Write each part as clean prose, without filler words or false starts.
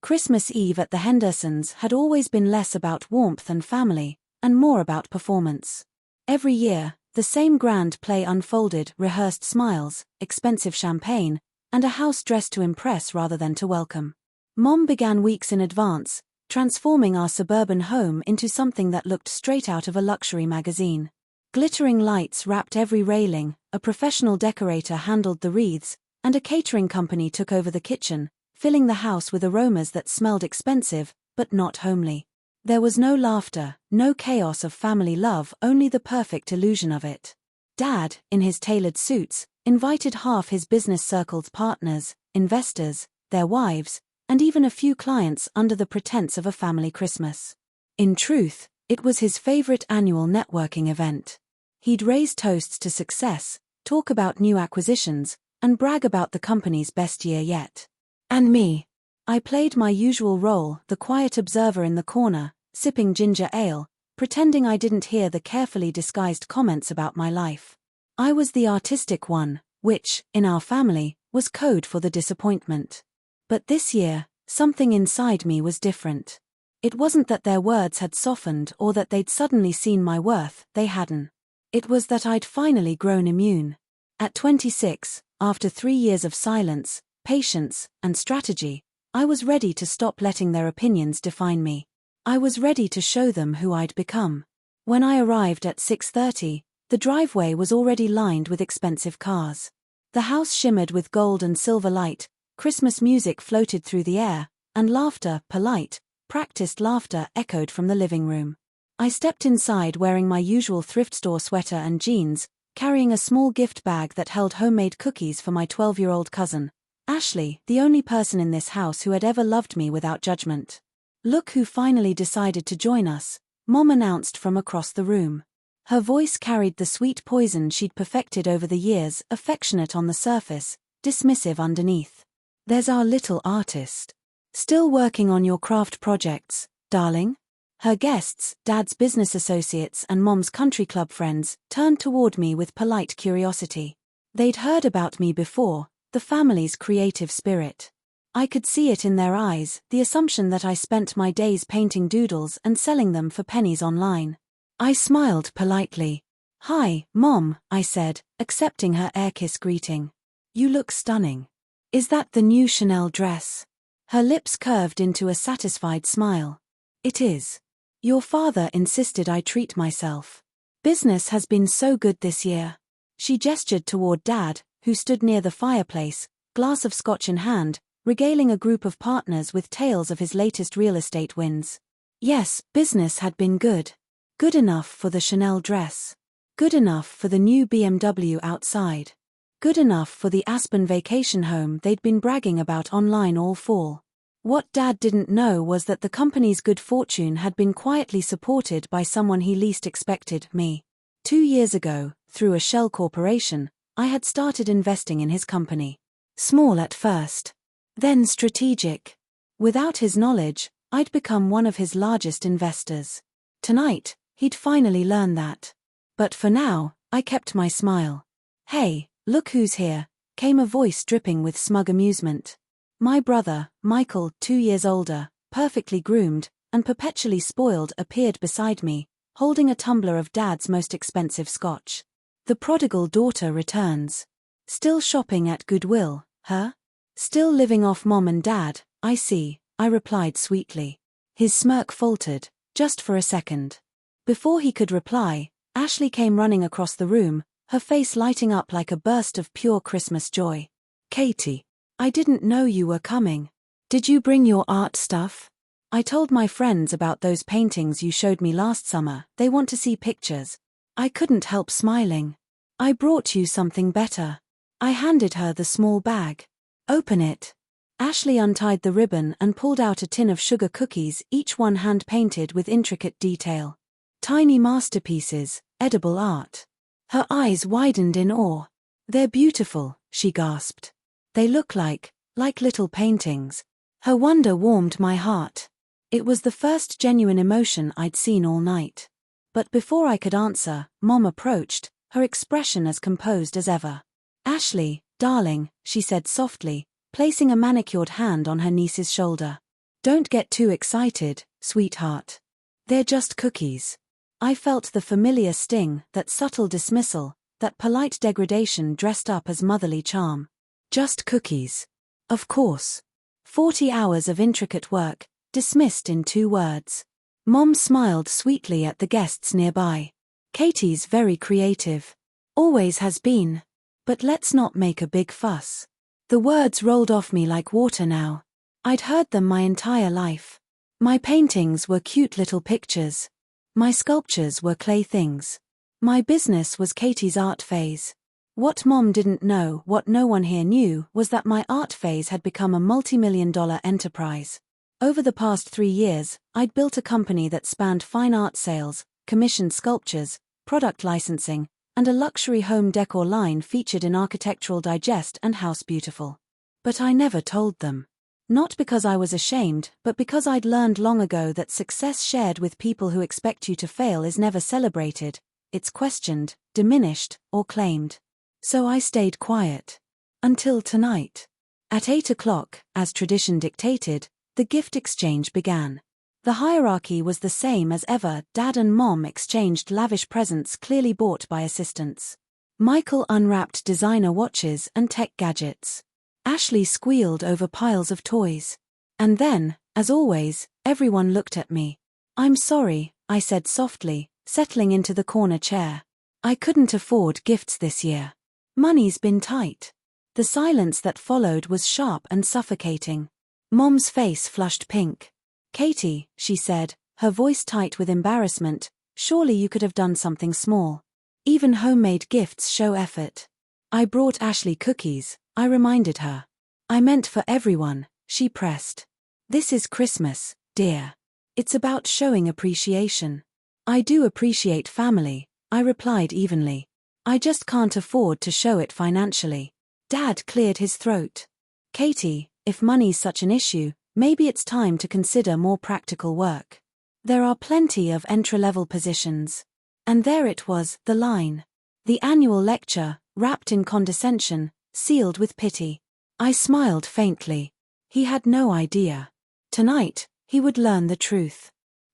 Christmas Eve at the Hendersons had always been less about warmth and family, and more about performance. Every year, the same grand play unfolded: rehearsed smiles, expensive champagne, and a house dressed to impress rather than to welcome. Mom began weeks in advance, transforming our suburban home into something that looked straight out of a luxury magazine. Glittering lights wrapped every railing, a professional decorator handled the wreaths, and a catering company took over the kitchen, filling the house with aromas that smelled expensive, but not homely. There was no laughter, no chaos of family love, only the perfect illusion of it. Dad, in his tailored suits, invited half his business circle's partners, investors, their wives, and even a few clients under the pretense of a family Christmas. In truth, it was his favorite annual networking event. He'd raise toasts to success, talk about new acquisitions, and brag about the company's best year yet. And me. I played my usual role, the quiet observer in the corner, sipping ginger ale, pretending I didn't hear the carefully disguised comments about my life. I was the artistic one, which, in our family, was code for the disappointment. But this year, something inside me was different. It wasn't that their words had softened or that they'd suddenly seen my worth, they hadn't. It was that I'd finally grown immune. At 26, after 3 years of silence, patience, and strategy, I was ready to stop letting their opinions define me. I was ready to show them who I'd become. When I arrived at 6:30, the driveway was already lined with expensive cars. The house shimmered with gold and silver light, Christmas music floated through the air, and laughter, polite, practiced laughter, echoed from the living room. I stepped inside wearing my usual thrift store sweater and jeans, carrying a small gift bag that held homemade cookies for my 12-year-old cousin, Ashley, the only person in this house who had ever loved me without judgment. "Look who finally decided to join us," Mom announced from across the room. Her voice carried the sweet poison she'd perfected over the years, affectionate on the surface, dismissive underneath. "There's our little artist. Still working on your craft projects, darling?" Her guests, Dad's business associates and Mom's country club friends, turned toward me with polite curiosity. They'd heard about me before, the family's creative spirit. I could see it in their eyes, the assumption that I spent my days painting doodles and selling them for pennies online. I smiled politely. "Hi, Mom," I said, accepting her air-kiss greeting. "You look stunning. Is that the new Chanel dress?" Her lips curved into a satisfied smile. "It is. Your father insisted I treat myself. Business has been so good this year." She gestured toward Dad, who stood near the fireplace, glass of scotch in hand, regaling a group of partners with tales of his latest real estate wins. Yes, business had been good. Good enough for the Chanel dress. Good enough for the new BMW outside. Good enough for the Aspen vacation home they'd been bragging about online all fall. What Dad didn't know was that the company's good fortune had been quietly supported by someone he least expected, me. 2 years ago, through a shell corporation, I had started investing in his company. Small at first. Then strategic. Without his knowledge, I'd become one of his largest investors. Tonight, he'd finally learn that. But for now, I kept my smile. "Hey, look who's here," came a voice dripping with smug amusement. My brother, Michael, 2 years older, perfectly groomed, and perpetually spoiled, appeared beside me, holding a tumbler of Dad's most expensive scotch. The prodigal daughter returns. Still shopping at Goodwill, huh? Still living off Mom and Dad, I see, I replied sweetly. His smirk faltered, just for a second. Before he could reply, Ashley came running across the room, her face lighting up like a burst of pure Christmas joy. "Katie, I didn't know you were coming. Did you bring your art stuff? I told my friends about those paintings you showed me last summer, they want to see pictures." I couldn't help smiling. "I brought you something better." I handed her the small bag. "Open it." Ashley untied the ribbon and pulled out a tin of sugar cookies, each one hand-painted with intricate detail. Tiny masterpieces, edible art. Her eyes widened in awe. "They're beautiful," she gasped. "They look like little paintings." Her wonder warmed my heart. It was the first genuine emotion I'd seen all night. But before I could answer, Mom approached, her expression as composed as ever. "Ashley, darling," she said softly, placing a manicured hand on her niece's shoulder. Don't get too excited, sweetheart. They're just cookies. I felt the familiar sting, that subtle dismissal, that polite degradation dressed up as motherly charm. Just cookies. Of course. 40 hours of intricate work, dismissed in 2 words. Mom smiled sweetly at the guests nearby. Katie's very creative. Always has been. But let's not make a big fuss. The words rolled off me like water now. I'd heard them my entire life. My paintings were cute little pictures. My sculptures were clay things. My business was Katie's art phase. What Mom didn't know, what no one here knew, was that my art phase had become a multi-million-dollar enterprise. Over the past 3 years, I'd built a company that spanned fine art sales, commissioned sculptures, product licensing, and a luxury home decor line featured in Architectural Digest and House Beautiful. But I never told them. Not because I was ashamed, but because I'd learned long ago that success shared with people who expect you to fail is never celebrated, it's questioned, diminished, or claimed. So I stayed quiet. Until tonight. At 8 o'clock, as tradition dictated, the gift exchange began. The hierarchy was the same as ever. Dad and Mom exchanged lavish presents clearly bought by assistants. Michael unwrapped designer watches and tech gadgets. Ashley squealed over piles of toys. And then, as always, everyone looked at me. I'm sorry, I said softly, settling into the corner chair. I couldn't afford gifts this year. Money's been tight. The silence that followed was sharp and suffocating. Mom's face flushed pink. Katie, she said, her voice tight with embarrassment, surely you could have done something small. Even homemade gifts show effort. I brought Ashley cookies, I reminded her. I meant for everyone, she pressed. This is Christmas, dear. It's about showing appreciation. I do appreciate family, I replied evenly. I just can't afford to show it financially. Dad cleared his throat. Katie, if money's such an issue, maybe it's time to consider more practical work. There are plenty of entry-level positions. And there it was, the line. The annual lecture, wrapped in condescension, sealed with pity. I smiled faintly. He had no idea. Tonight, he would learn the truth.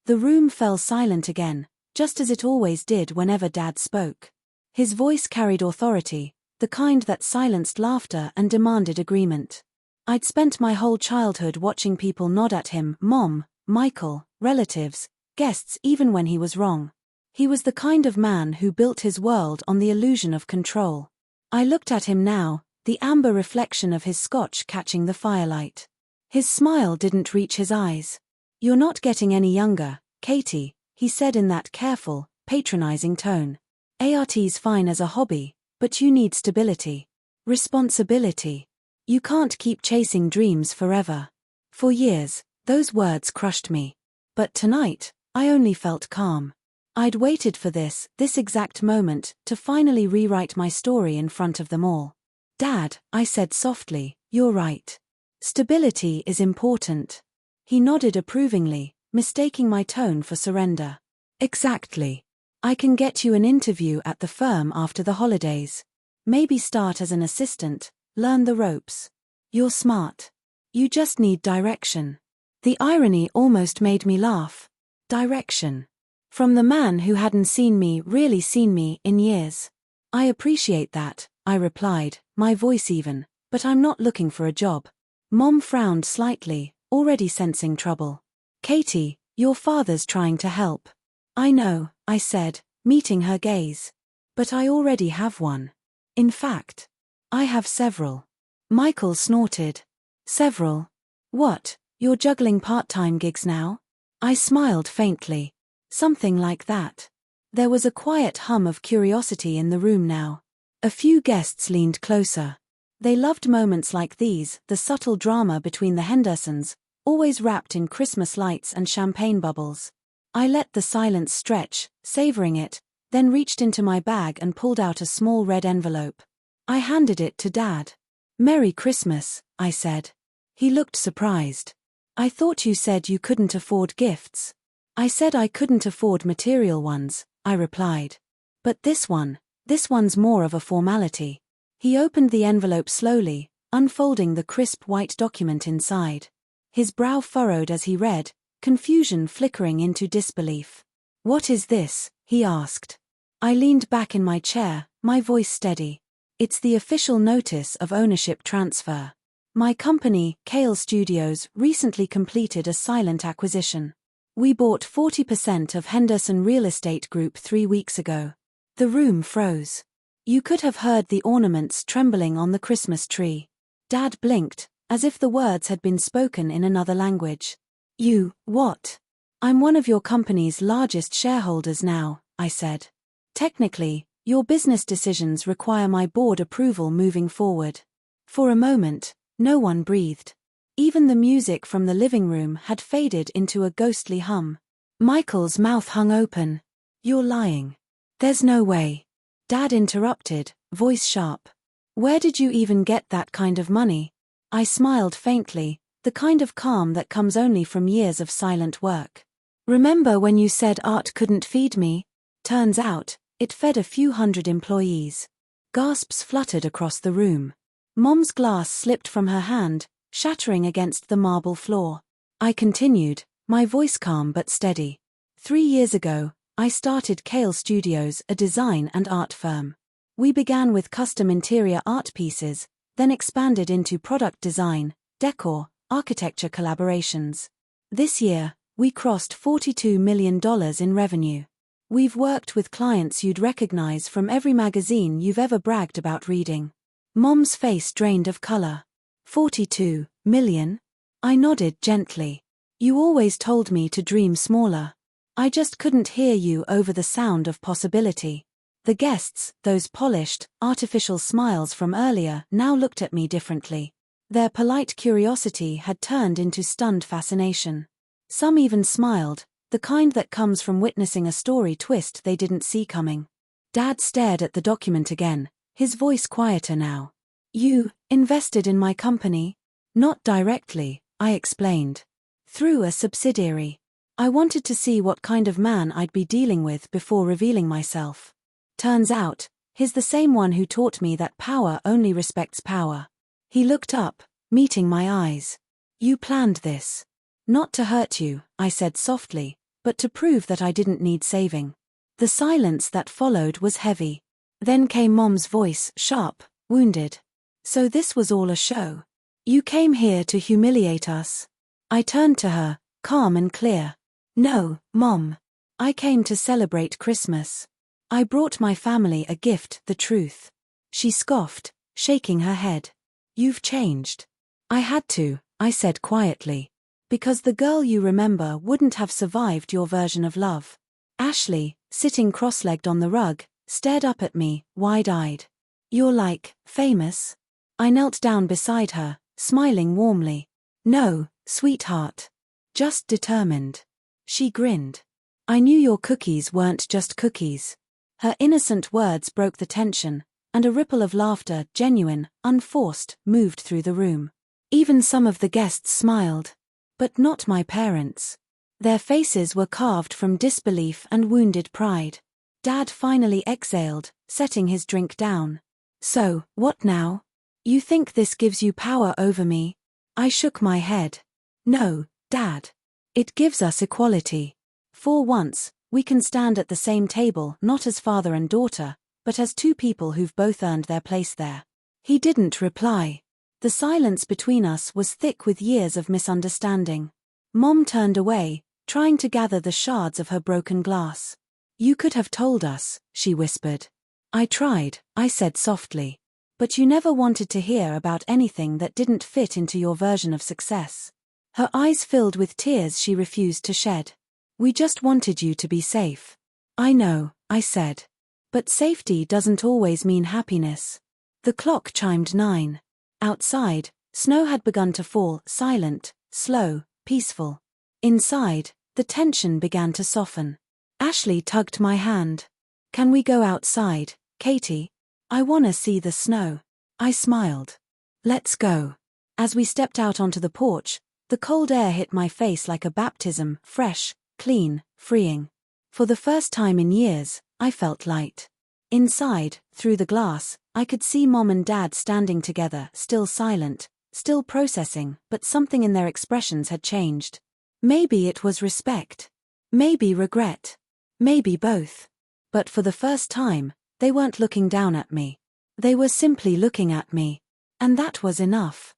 The room fell silent again, just as it always did whenever Dad spoke. His voice carried authority, the kind that silenced laughter and demanded agreement. I'd spent my whole childhood watching people nod at him, Mom, Michael, relatives, guests, even when he was wrong. He was the kind of man who built his world on the illusion of control. I looked at him now, the amber reflection of his scotch catching the firelight. His smile didn't reach his eyes. You're not getting any younger, Katie, he said in that careful, patronizing tone. Art's fine as a hobby, but you need stability. Responsibility. You can't keep chasing dreams forever. For years, those words crushed me. But tonight, I only felt calm. I'd waited for this exact moment, to finally rewrite my story in front of them all. Dad, I said softly, you're right. Stability is important. He nodded approvingly, mistaking my tone for surrender. Exactly. I can get you an interview at the firm after the holidays. Maybe start as an assistant, learn the ropes. You're smart. You just need direction. The irony almost made me laugh. Direction. From the man who hadn't really seen me, in years. I appreciate that, I replied, my voice even, but I'm not looking for a job. Mom frowned slightly, already sensing trouble. Katie, your father's trying to help. I know, I said, meeting her gaze. But I already have one. In fact, I have several. Michael snorted. Several? What, you're juggling part-time gigs now? I smiled faintly. Something like that. There was a quiet hum of curiosity in the room now. A few guests leaned closer. They loved moments like these, the subtle drama between the Hendersons, always wrapped in Christmas lights and champagne bubbles. I let the silence stretch, savoring it, then reached into my bag and pulled out a small red envelope. I handed it to Dad. Merry Christmas, I said. He looked surprised. I thought you said you couldn't afford gifts. I said I couldn't afford material ones, I replied. But this one's more of a formality. He opened the envelope slowly, unfolding the crisp white document inside. His brow furrowed as he read, confusion flickering into disbelief. "What is this?" he asked. I leaned back in my chair, my voice steady. "It's the official notice of ownership transfer. My company, Kale Studios, recently completed a silent acquisition. We bought 40% of Henderson Real Estate Group 3 weeks ago." The room froze. You could have heard the ornaments trembling on the Christmas tree. Dad blinked, as if the words had been spoken in another language. "You, what?" "I'm one of your company's largest shareholders now," I said. "Technically, your business decisions require my board approval moving forward." For a moment, no one breathed. Even the music from the living room had faded into a ghostly hum. Michael's mouth hung open. "You're lying. There's no way." Dad interrupted, voice sharp. "Where did you even get that kind of money?" I smiled faintly, the kind of calm that comes only from years of silent work. "Remember when you said art couldn't feed me? Turns out, it fed a few hundred employees." Gasps fluttered across the room. Mom's glass slipped from her hand, shattering against the marble floor. I continued, my voice calm but steady. 3 years ago, I started Kale Studios, a design and art firm. We began with custom interior art pieces, then expanded into product design, decor, architecture collaborations. This year, we crossed $42 million in revenue. We've worked with clients you'd recognize from every magazine you've ever bragged about reading. Mom's face drained of color. 42 million? I nodded gently. You always told me to dream smaller. I just couldn't hear you over the sound of possibility. The guests, those polished, artificial smiles from earlier, now looked at me differently. Their polite curiosity had turned into stunned fascination. Some even smiled, the kind that comes from witnessing a story twist they didn't see coming. Dad stared at the document again, his voice quieter now. "You invested in my company?" "Not directly," I explained. "Through a subsidiary. I wanted to see what kind of man I'd be dealing with before revealing myself. Turns out, he's the same one who taught me that power only respects power." He looked up, meeting my eyes. "You planned this." "Not to hurt you," I said softly, "but to prove that I didn't need saving." The silence that followed was heavy. Then came Mom's voice, sharp, wounded. "So this was all a show? You came here to humiliate us?" I turned to her, calm and clear. "No, Mom. I came to celebrate Christmas. I brought my family a gift, the truth." She scoffed, shaking her head. "You've changed." "I had to," I said quietly. "Because the girl you remember wouldn't have survived your version of love." Ashley, sitting cross-legged on the rug, stared up at me, wide-eyed. "You're like, famous?" I knelt down beside her, smiling warmly. "No, sweetheart. Just determined." She grinned. "I knew your cookies weren't just cookies." Her innocent words broke the tension, and a ripple of laughter, genuine, unforced, moved through the room. Even some of the guests smiled. But not my parents. Their faces were carved from disbelief and wounded pride. Dad finally exhaled, setting his drink down. "So, what now? You think this gives you power over me?" I shook my head. "No, Dad. It gives us equality. For once, we can stand at the same table not as father and daughter, but as two people who've both earned their place there." He didn't reply. The silence between us was thick with years of misunderstanding. Mom turned away, trying to gather the shards of her broken glass. "You could have told us," she whispered. "I tried," I said softly. "But you never wanted to hear about anything that didn't fit into your version of success." Her eyes filled with tears she refused to shed. "We just wanted you to be safe." "I know," I said. "But safety doesn't always mean happiness." The clock chimed 9. Outside, snow had begun to fall, silent, slow, peaceful. Inside, the tension began to soften. Ashley tugged my hand. "Can we go outside, Katie? I wanna see the snow." I smiled. "Let's go." As we stepped out onto the porch, the cold air hit my face like a baptism, fresh, clean, freeing. For the first time in years, I felt light. Inside, through the glass, I could see Mom and Dad standing together, still silent, still processing, but something in their expressions had changed. Maybe it was respect. Maybe regret. Maybe both. But for the first time, they weren't looking down at me. They were simply looking at me. And that was enough.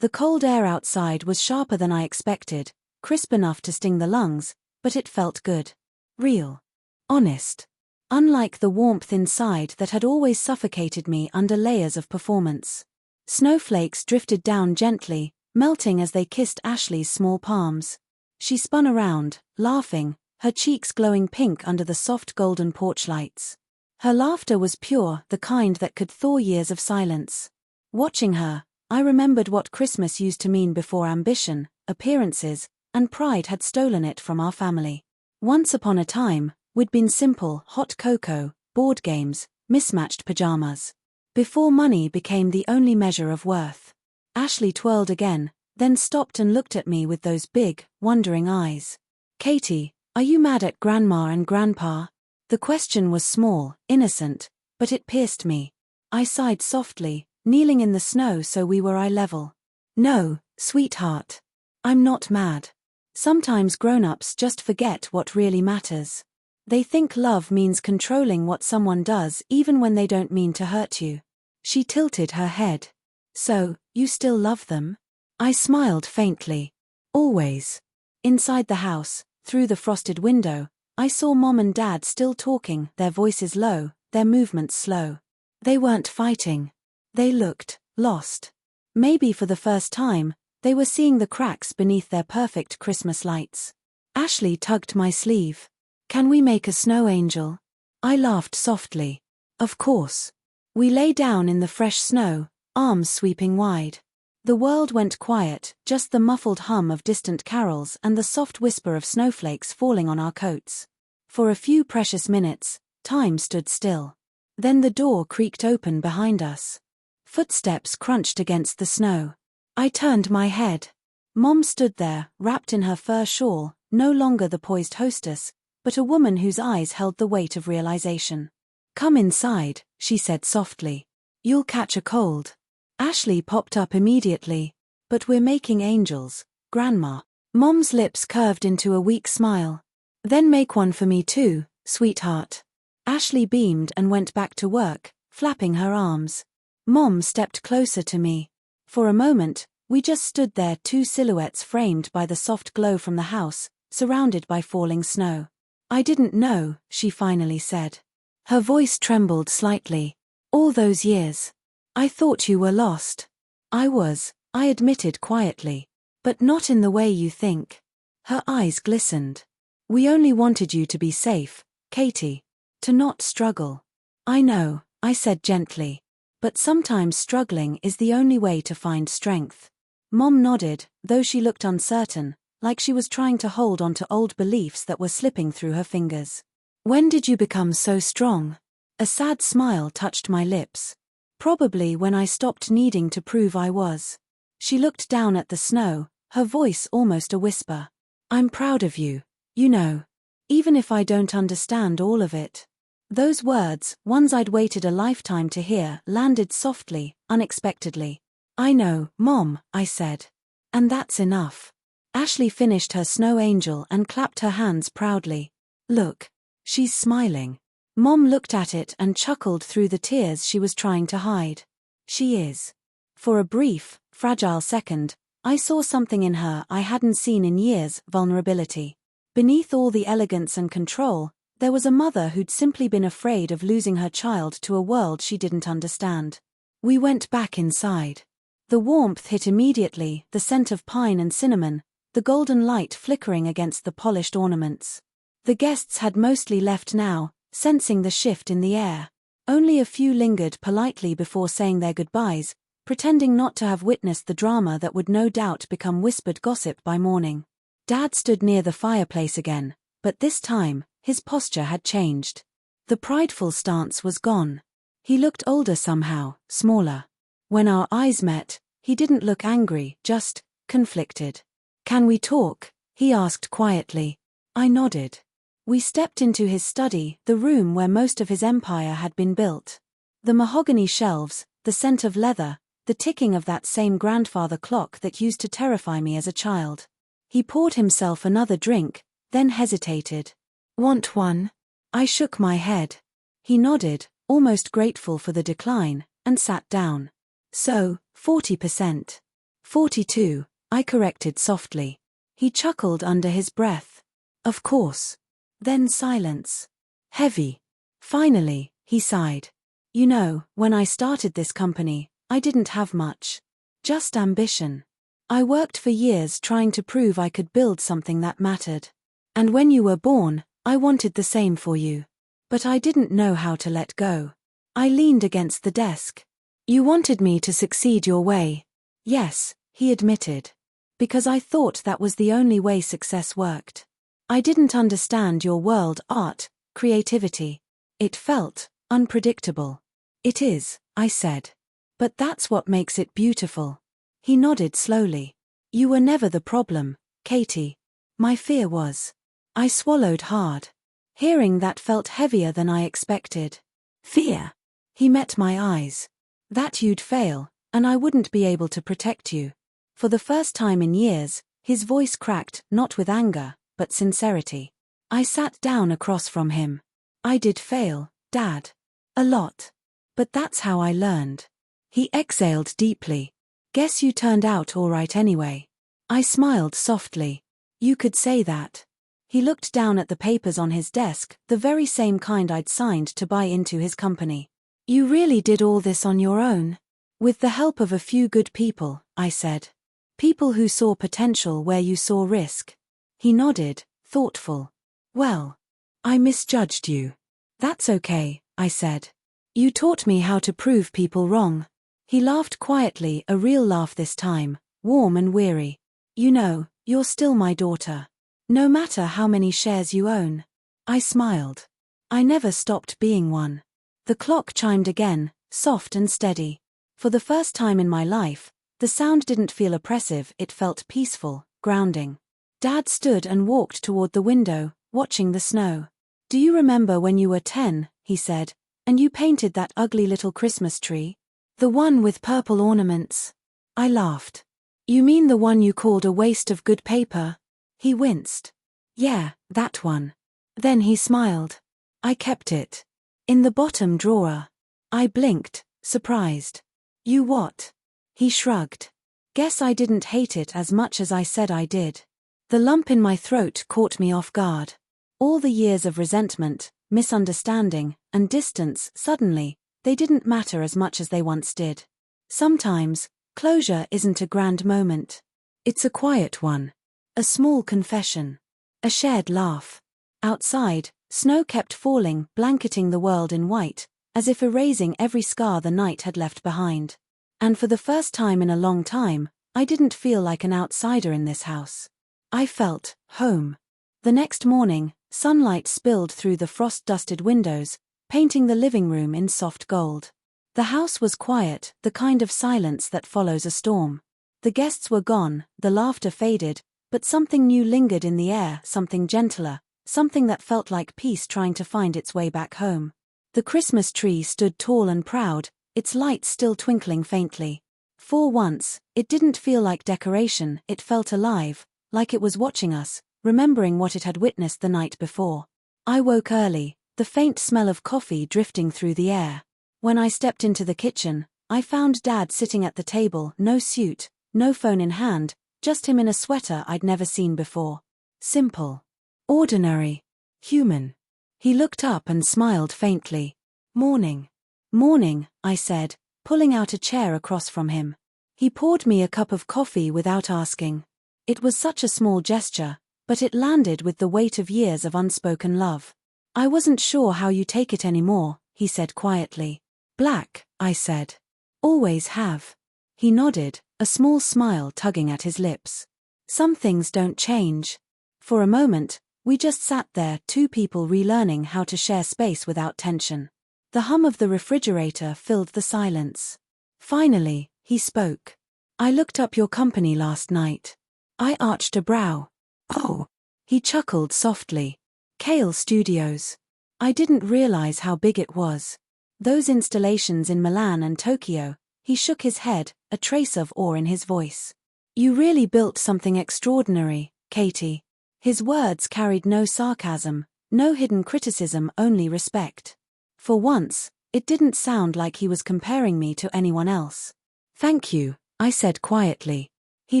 The cold air outside was sharper than I expected, crisp enough to sting the lungs, but it felt good. Real. Honest. Unlike the warmth inside that had always suffocated me under layers of performance. Snowflakes drifted down gently, melting as they kissed Ashley's small palms. She spun around, laughing, her cheeks glowing pink under the soft golden porch lights. Her laughter was pure, the kind that could thaw years of silence. Watching her, I remembered what Christmas used to mean before ambition, appearances, and pride had stolen it from our family. Once upon a time, we'd been simple, hot cocoa, board games, mismatched pajamas. Before money became the only measure of worth. Ashley twirled again, then stopped and looked at me with those big, wondering eyes. "Katie, are you mad at Grandma and Grandpa?" The question was small, innocent, but it pierced me. I sighed softly, kneeling in the snow so we were eye level. "No, sweetheart. I'm not mad. Sometimes grown-ups just forget what really matters. They think love means controlling what someone does even when they don't mean to hurt you." She tilted her head. "So, you still love them?" I smiled faintly. "Always." Inside the house, through the frosted window, I saw Mom and Dad still talking, their voices low, their movements slow. They weren't fighting. They looked lost. Maybe for the first time, they were seeing the cracks beneath their perfect Christmas lights. Ashley tugged my sleeve. "Can we make a snow angel?" I laughed softly. "Of course." We lay down in the fresh snow, arms sweeping wide. The world went quiet, just the muffled hum of distant carols and the soft whisper of snowflakes falling on our coats. For a few precious minutes, time stood still. Then the door creaked open behind us. Footsteps crunched against the snow. I turned my head. Mom stood there, wrapped in her fur shawl, no longer the poised hostess, but a woman whose eyes held the weight of realization. "Come inside," she said softly. "You'll catch a cold." Ashley popped up immediately. "But we're making angels, Grandma." Mom's lips curved into a weak smile. "Then make one for me too, sweetheart." Ashley beamed and went back to work, flapping her arms. Mom stepped closer to me. For a moment, we just stood there, two silhouettes framed by the soft glow from the house, surrounded by falling snow. "I didn't know," she finally said. Her voice trembled slightly. "All those years. I thought you were lost." "I was," I admitted quietly. "But not in the way you think." Her eyes glistened. "We only wanted you to be safe, Katie. To not struggle." "I know," I said gently. "But sometimes struggling is the only way to find strength." Mom nodded, though she looked uncertain, like she was trying to hold on to old beliefs that were slipping through her fingers. "When did you become so strong?" A sad smile touched my lips. "Probably when I stopped needing to prove I was." She looked down at the snow, her voice almost a whisper. "I'm proud of you, you know. Even if I don't understand all of it." Those words, ones I'd waited a lifetime to hear, landed softly, unexpectedly. "I know, Mom," I said. "And that's enough." Ashley finished her snow angel and clapped her hands proudly. "Look. She's smiling." Mom looked at it and chuckled through the tears she was trying to hide. "She is." For a brief, fragile second, I saw something in her I hadn't seen in years: vulnerability. Beneath all the elegance and control, there was a mother who'd simply been afraid of losing her child to a world she didn't understand. We went back inside. The warmth hit immediately, the scent of pine and cinnamon, the golden light flickering against the polished ornaments. The guests had mostly left now, sensing the shift in the air. Only a few lingered politely before saying their goodbyes, pretending not to have witnessed the drama that would no doubt become whispered gossip by morning. Dad stood near the fireplace again, but this time, his posture had changed. The prideful stance was gone. He looked older somehow, smaller. When our eyes met, he didn't look angry, just conflicted. "Can we talk?" he asked quietly. I nodded. We stepped into his study, the room where most of his empire had been built. The mahogany shelves, the scent of leather, the ticking of that same grandfather clock that used to terrify me as a child. He poured himself another drink, then hesitated. "Want one?" I shook my head. He nodded, almost grateful for the decline, and sat down. "So, 40%. 42, I corrected softly. He chuckled under his breath. "Of course." Then silence. Heavy. Finally, he sighed. "You know, when I started this company, I didn't have much. Just ambition. I worked for years trying to prove I could build something that mattered. And when you were born, I wanted the same for you. But I didn't know how to let go." I leaned against the desk. "You wanted me to succeed your way." "Yes," he admitted. "Because I thought that was the only way success worked. I didn't understand your world, art, creativity. It felt unpredictable." "It is," I said. "But that's what makes it beautiful." He nodded slowly. "You were never the problem, Katie. My fear was." I swallowed hard. Hearing that felt heavier than I expected. "Fear?" He met my eyes. "That you'd fail, and I wouldn't be able to protect you." For the first time in years, his voice cracked, not with anger, but sincerity. I sat down across from him. "I did fail, Dad. A lot. But that's how I learned." He exhaled deeply. "Guess you turned out all right anyway." I smiled softly. "You could say that." He looked down at the papers on his desk, the very same kind I'd signed to buy into his company. "You really did all this on your own?" "With the help of a few good people," I said. "People who saw potential where you saw risk." He nodded, thoughtful. "Well, I misjudged you." "That's okay," I said. "You taught me how to prove people wrong." He laughed quietly, a real laugh this time, warm and weary. "You know, you're still my daughter. No matter how many shares you own." I smiled. I never stopped being one. The clock chimed again, soft and steady. For the first time in my life, the sound didn't feel oppressive, it felt peaceful, grounding. Dad stood and walked toward the window, watching the snow. "Do you remember when you were 10, he said, "and you painted that ugly little Christmas tree? The one with purple ornaments?" I laughed. "You mean the one you called a waste of good paper?" He winced. "Yeah, that one." Then he smiled. "I kept it. In the bottom drawer." I blinked, surprised. "You what?" He shrugged. "Guess I didn't hate it as much as I said I did." The lump in my throat caught me off guard. All the years of resentment, misunderstanding, and distance, suddenly, they didn't matter as much as they once did. Sometimes, closure isn't a grand moment. It's a quiet one. A small confession. A shared laugh. Outside, snow kept falling, blanketing the world in white, as if erasing every scar the night had left behind. And for the first time in a long time, I didn't feel like an outsider in this house. I felt home. The next morning, sunlight spilled through the frost-dusted windows, painting the living room in soft gold. The house was quiet, the kind of silence that follows a storm. The guests were gone, the laughter faded, but something new lingered in the air, something gentler, something that felt like peace trying to find its way back home. The Christmas tree stood tall and proud, its lights still twinkling faintly. For once, it didn't feel like decoration, it felt alive, like it was watching us, remembering what it had witnessed the night before. I woke early, the faint smell of coffee drifting through the air. When I stepped into the kitchen, I found Dad sitting at the table, no suit, no phone in hand, just him in a sweater I'd never seen before. Simple. Ordinary. Human. He looked up and smiled faintly. "Morning." "Morning," I said, pulling out a chair across from him. He poured me a cup of coffee without asking. It was such a small gesture, but it landed with the weight of years of unspoken love. "I wasn't sure how you take it anymore," he said quietly. "Black," I said. "Always have." He nodded, a small smile tugging at his lips. "Some things don't change." For a moment, we just sat there, two people relearning how to share space without tension. The hum of the refrigerator filled the silence. Finally, he spoke. "I looked up your company last night." I arched a brow. "Oh." He chuckled softly. "Kale Studios. I didn't realize how big it was. Those installations in Milan and Tokyo," He shook his head, a trace of awe in his voice. You really built something extraordinary, Katie. His words carried no sarcasm, no hidden criticism, only respect. For once, it didn't sound like he was comparing me to anyone else. Thank you, I said quietly. He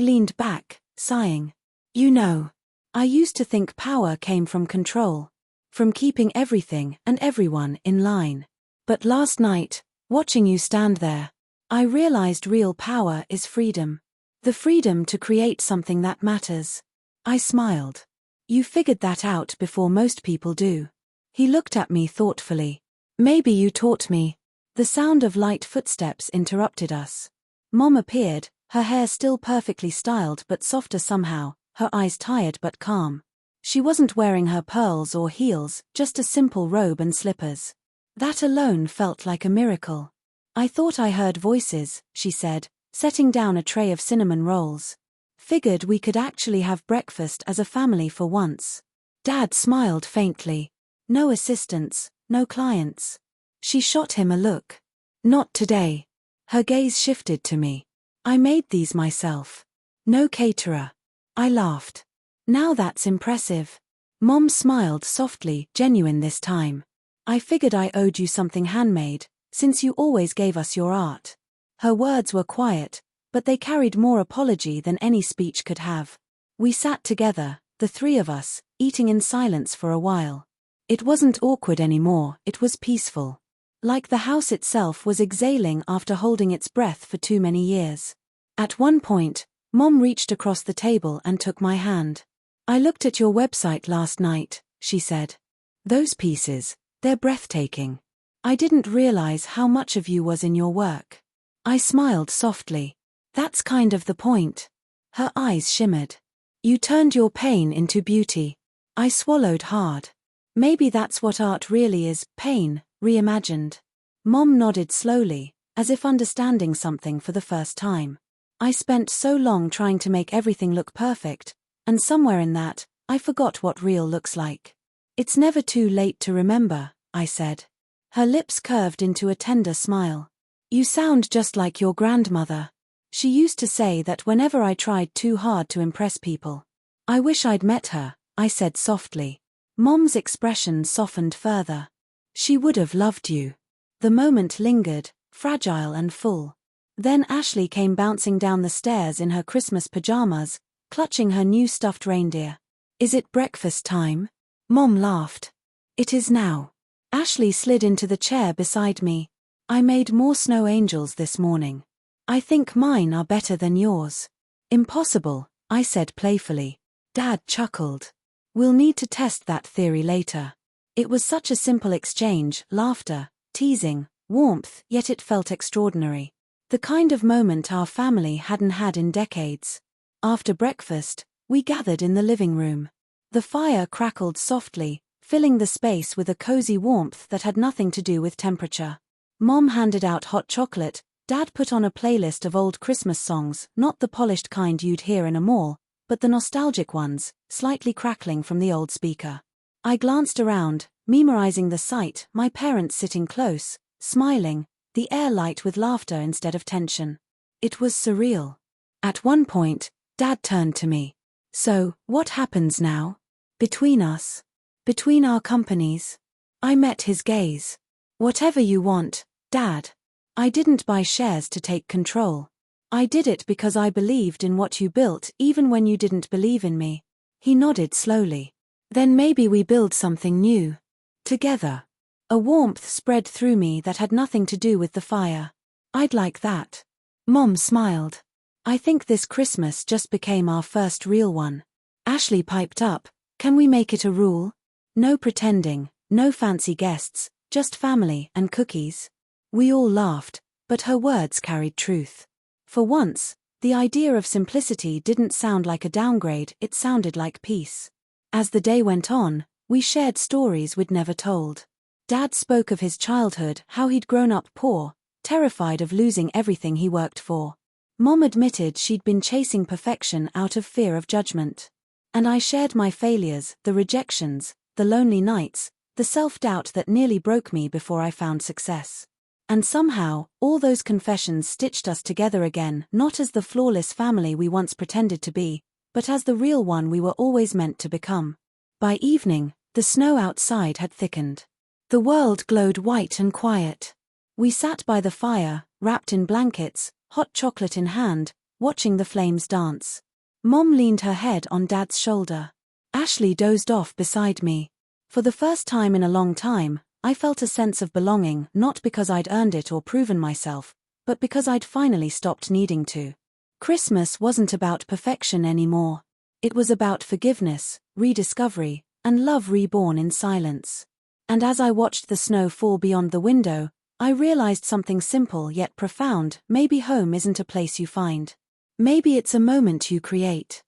leaned back, sighing. You know, I used to think power came from control, from keeping everything and everyone in line. But last night, watching you stand there, I realized real power is freedom. The freedom to create something that matters. I smiled. You figured that out before most people do. He looked at me thoughtfully. Maybe you taught me. The sound of light footsteps interrupted us. Mom appeared, her hair still perfectly styled but softer somehow, her eyes tired but calm. She wasn't wearing her pearls or heels, just a simple robe and slippers. That alone felt like a miracle. I thought I heard voices, she said, setting down a tray of cinnamon rolls. Figured we could actually have breakfast as a family for once. Dad smiled faintly. No assistants, no clients. She shot him a look. Not today. Her gaze shifted to me. I made these myself. No caterer. I laughed. Now that's impressive. Mom smiled softly, genuine this time. I figured I owed you something handmade, since you always gave us your art. Her words were quiet, but they carried more apology than any speech could have. We sat together, the three of us, eating in silence for a while. It wasn't awkward anymore, it was peaceful. Like the house itself was exhaling after holding its breath for too many years. At one point, Mom reached across the table and took my hand. I looked at your website last night, she said. Those pieces, they're breathtaking. I didn't realize how much of you was in your work. I smiled softly. That's kind of the point. Her eyes shimmered. You turned your pain into beauty. I swallowed hard. Maybe that's what art really is, pain, reimagined. Mom nodded slowly, as if understanding something for the first time. I spent so long trying to make everything look perfect, and somewhere in that, I forgot what real looks like. It's never too late to remember, I said. Her lips curved into a tender smile. You sound just like your grandmother. She used to say that whenever I tried too hard to impress people. I wish I'd met her, I said softly. Mom's expression softened further. She would have loved you. The moment lingered, fragile and full. Then Ashley came bouncing down the stairs in her Christmas pajamas, clutching her new stuffed reindeer. Is it breakfast time? Mom laughed. It is now. Ashley slid into the chair beside me. I made more snow angels this morning. I think mine are better than yours. Impossible, I said playfully. Dad chuckled. We'll need to test that theory later. It was such a simple exchange, laughter, teasing, warmth, yet it felt extraordinary. The kind of moment our family hadn't had in decades. After breakfast, we gathered in the living room. The fire crackled softly, filling the space with a cozy warmth that had nothing to do with temperature. Mom handed out hot chocolate, Dad put on a playlist of old Christmas songs, not the polished kind you'd hear in a mall, but the nostalgic ones, slightly crackling from the old speaker. I glanced around, memorizing the sight, my parents sitting close, smiling, the air light with laughter instead of tension. It was surreal. At one point, Dad turned to me. So, what happens now? Between us? Between our companies? I met his gaze. Whatever you want, Dad. I didn't buy shares to take control. I did it because I believed in what you built even when you didn't believe in me. He nodded slowly. Then maybe we build something new. Together. A warmth spread through me that had nothing to do with the fire. I'd like that. Mom smiled. I think this Christmas just became our first real one. Ashley piped up. Can we make it a rule? No pretending, no fancy guests, just family and cookies. We all laughed, but her words carried truth. For once, the idea of simplicity didn't sound like a downgrade, it sounded like peace. As the day went on, we shared stories we'd never told. Dad spoke of his childhood, how he'd grown up poor, terrified of losing everything he worked for. Mom admitted she'd been chasing perfection out of fear of judgment. And I shared my failures, the rejections, the lonely nights, the self-doubt that nearly broke me before I found success. And somehow, all those confessions stitched us together again, not as the flawless family we once pretended to be, but as the real one we were always meant to become. By evening, the snow outside had thickened. The world glowed white and quiet. We sat by the fire, wrapped in blankets, hot chocolate in hand, watching the flames dance. Mom leaned her head on Dad's shoulder. Ashley dozed off beside me. For the first time in a long time, I felt a sense of belonging, not because I'd earned it or proven myself, but because I'd finally stopped needing to. Christmas wasn't about perfection anymore. It was about forgiveness, rediscovery, and love reborn in silence. And as I watched the snow fall beyond the window, I realized something simple yet profound. Maybe home isn't a place you find. Maybe it's a moment you create.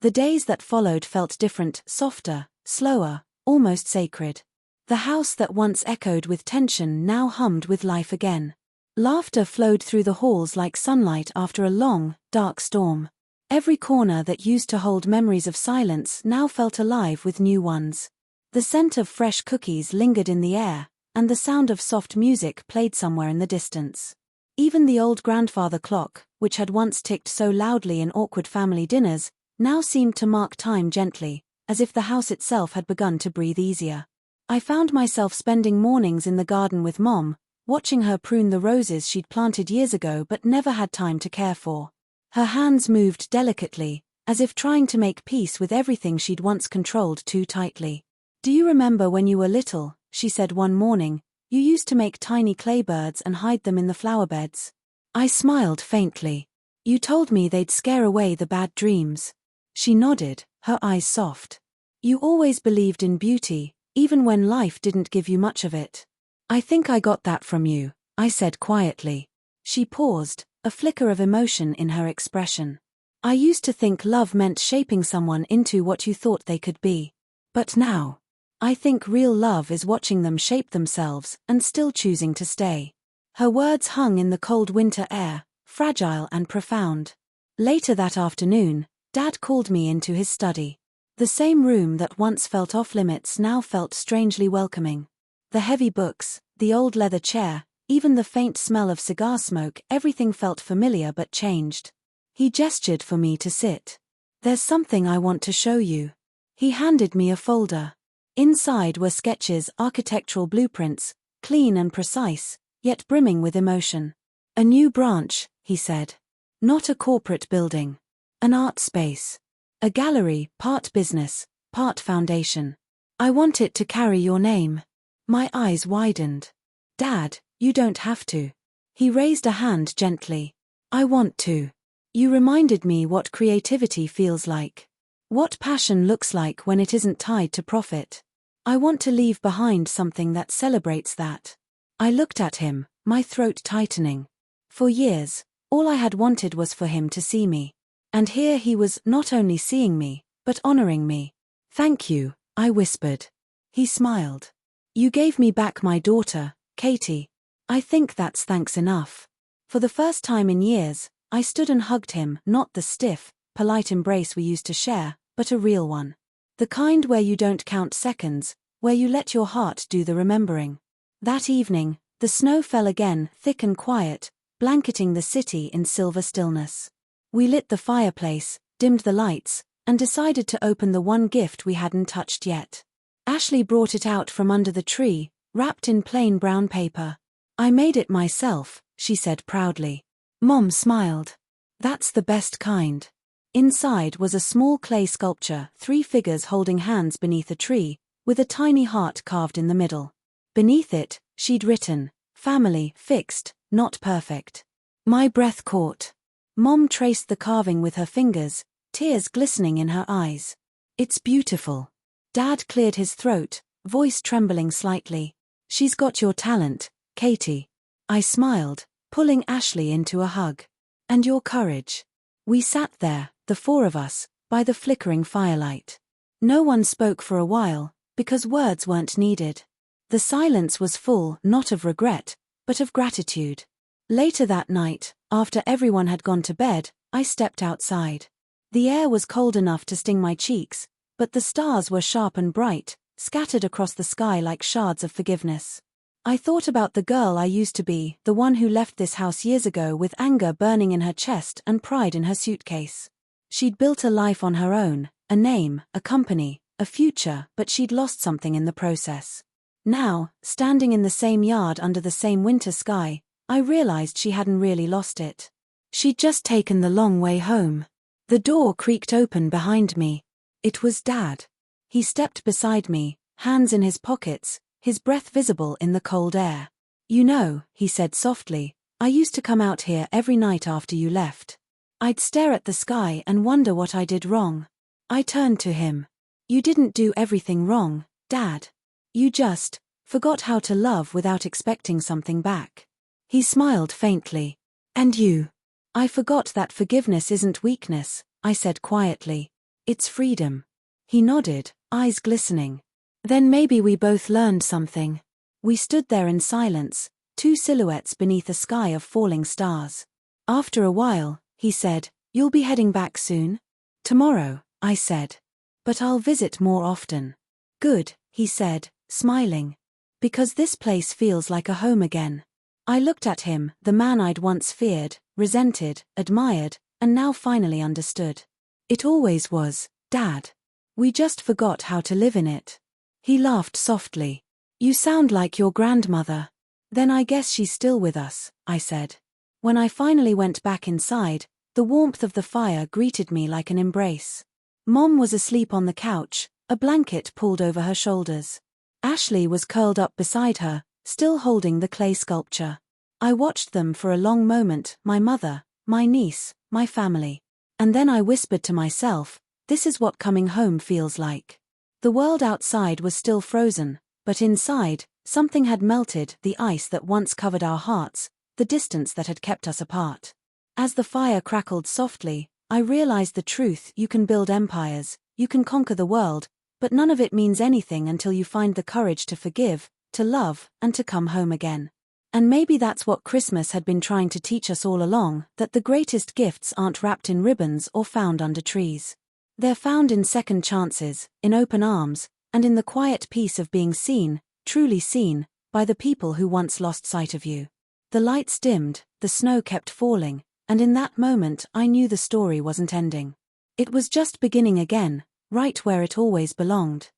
The days that followed felt different, softer, slower, almost sacred. The house that once echoed with tension now hummed with life again. Laughter flowed through the halls like sunlight after a long, dark storm. Every corner that used to hold memories of silence now felt alive with new ones. The scent of fresh cookies lingered in the air, and the sound of soft music played somewhere in the distance. Even the old grandfather clock, which had once ticked so loudly in awkward family dinners, now seemed to mark time gently, as if the house itself had begun to breathe easier. I found myself spending mornings in the garden with Mom, watching her prune the roses she'd planted years ago but never had time to care for. Her hands moved delicately, as if trying to make peace with everything she'd once controlled too tightly. "Do you remember when you were little?" she said one morning. "You used to make tiny clay birds and hide them in the flower beds." I smiled faintly. "You told me they'd scare away the bad dreams." She nodded, her eyes soft. "You always believed in beauty, even when life didn't give you much of it." "I think I got that from you," I said quietly. She paused, a flicker of emotion in her expression. "I used to think love meant shaping someone into what you thought they could be. But now, I think real love is watching them shape themselves and still choosing to stay." Her words hung in the cold winter air, fragile and profound. Later that afternoon, Dad called me into his study. The same room that once felt off-limits now felt strangely welcoming. The heavy books, the old leather chair, even the faint smell of cigar smoke, everything felt familiar but changed. He gestured for me to sit. "There's something I want to show you." He handed me a folder. Inside were sketches, architectural blueprints, clean and precise, yet brimming with emotion. "A new branch," he said. "Not a corporate building. An art space. A gallery, part business, part foundation. I want it to carry your name." My eyes widened. "Dad, you don't have to." He raised a hand gently. "I want to. You reminded me what creativity feels like. What passion looks like when it isn't tied to profit. I want to leave behind something that celebrates that." I looked at him, my throat tightening. For years, all I had wanted was for him to see me. And here he was not only seeing me, but honoring me. "Thank you," I whispered. He smiled. "You gave me back my daughter, Katie. I think that's thanks enough." For the first time in years, I stood and hugged him, not the stiff, polite embrace we used to share, but a real one. The kind where you don't count seconds, where you let your heart do the remembering. That evening, the snow fell again, thick and quiet, blanketing the city in silver stillness. We lit the fireplace, dimmed the lights, and decided to open the one gift we hadn't touched yet. Ashley brought it out from under the tree, wrapped in plain brown paper. "I made it myself," she said proudly. Mom smiled. "That's the best kind." Inside was a small clay sculpture, 3 figures holding hands beneath a tree, with a tiny heart carved in the middle. Beneath it, she'd written, "Family, fixed, not perfect." My breath caught. Mom traced the carving with her fingers, tears glistening in her eyes. "It's beautiful." Dad cleared his throat, voice trembling slightly. "She's got your talent, Katie." I smiled, pulling Ashley into a hug. "And your courage." We sat there, the 4 of us, by the flickering firelight. No one spoke for a while, because words weren't needed. The silence was full, not of regret, but of gratitude. Later that night, after everyone had gone to bed, I stepped outside. The air was cold enough to sting my cheeks, but the stars were sharp and bright, scattered across the sky like shards of forgiveness. I thought about the girl I used to be, the one who left this house years ago with anger burning in her chest and pride in her suitcase. She'd built a life on her own, a name, a company, a future, but she'd lost something in the process. Now, standing in the same yard under the same winter sky, I realized she hadn't really lost it. She'd just taken the long way home. The door creaked open behind me. It was Dad. He stepped beside me, hands in his pockets, his breath visible in the cold air. "You know," he said softly, "I used to come out here every night after you left. I'd stare at the sky and wonder what I did wrong." I turned to him. "You didn't do everything wrong, Dad. You just forgot how to love without expecting something back." He smiled faintly. "And you?" "I forgot that forgiveness isn't weakness," I said quietly. "It's freedom." He nodded, eyes glistening. Then maybe we both learned something. We stood there in silence, two silhouettes beneath a sky of falling stars. After a while, he said, "You'll be heading back soon?" "Tomorrow," I said. "But I'll visit more often." "Good," he said, smiling. "Because this place feels like a home again." I looked at him, the man I'd once feared, resented, admired, and now finally understood. "It always was, Dad. We just forgot how to live in it." He laughed softly. "You sound like your grandmother." "Then I guess she's still with us," I said. When I finally went back inside, the warmth of the fire greeted me like an embrace. Mom was asleep on the couch, a blanket pulled over her shoulders. Ashley was curled up beside her, still holding the clay sculpture. I watched them for a long moment, my mother, my niece, my family. And then I whispered to myself, this is what coming home feels like. The world outside was still frozen, but inside, something had melted, the ice that once covered our hearts, the distance that had kept us apart. As the fire crackled softly, I realized the truth: you can build empires, you can conquer the world, but none of it means anything until you find the courage to forgive, to love, and to come home again. And maybe that's what Christmas had been trying to teach us all along, that the greatest gifts aren't wrapped in ribbons or found under trees. They're found in second chances, in open arms, and in the quiet peace of being seen, truly seen, by the people who once lost sight of you. The lights dimmed, the snow kept falling, and in that moment I knew the story wasn't ending. It was just beginning again, right where it always belonged.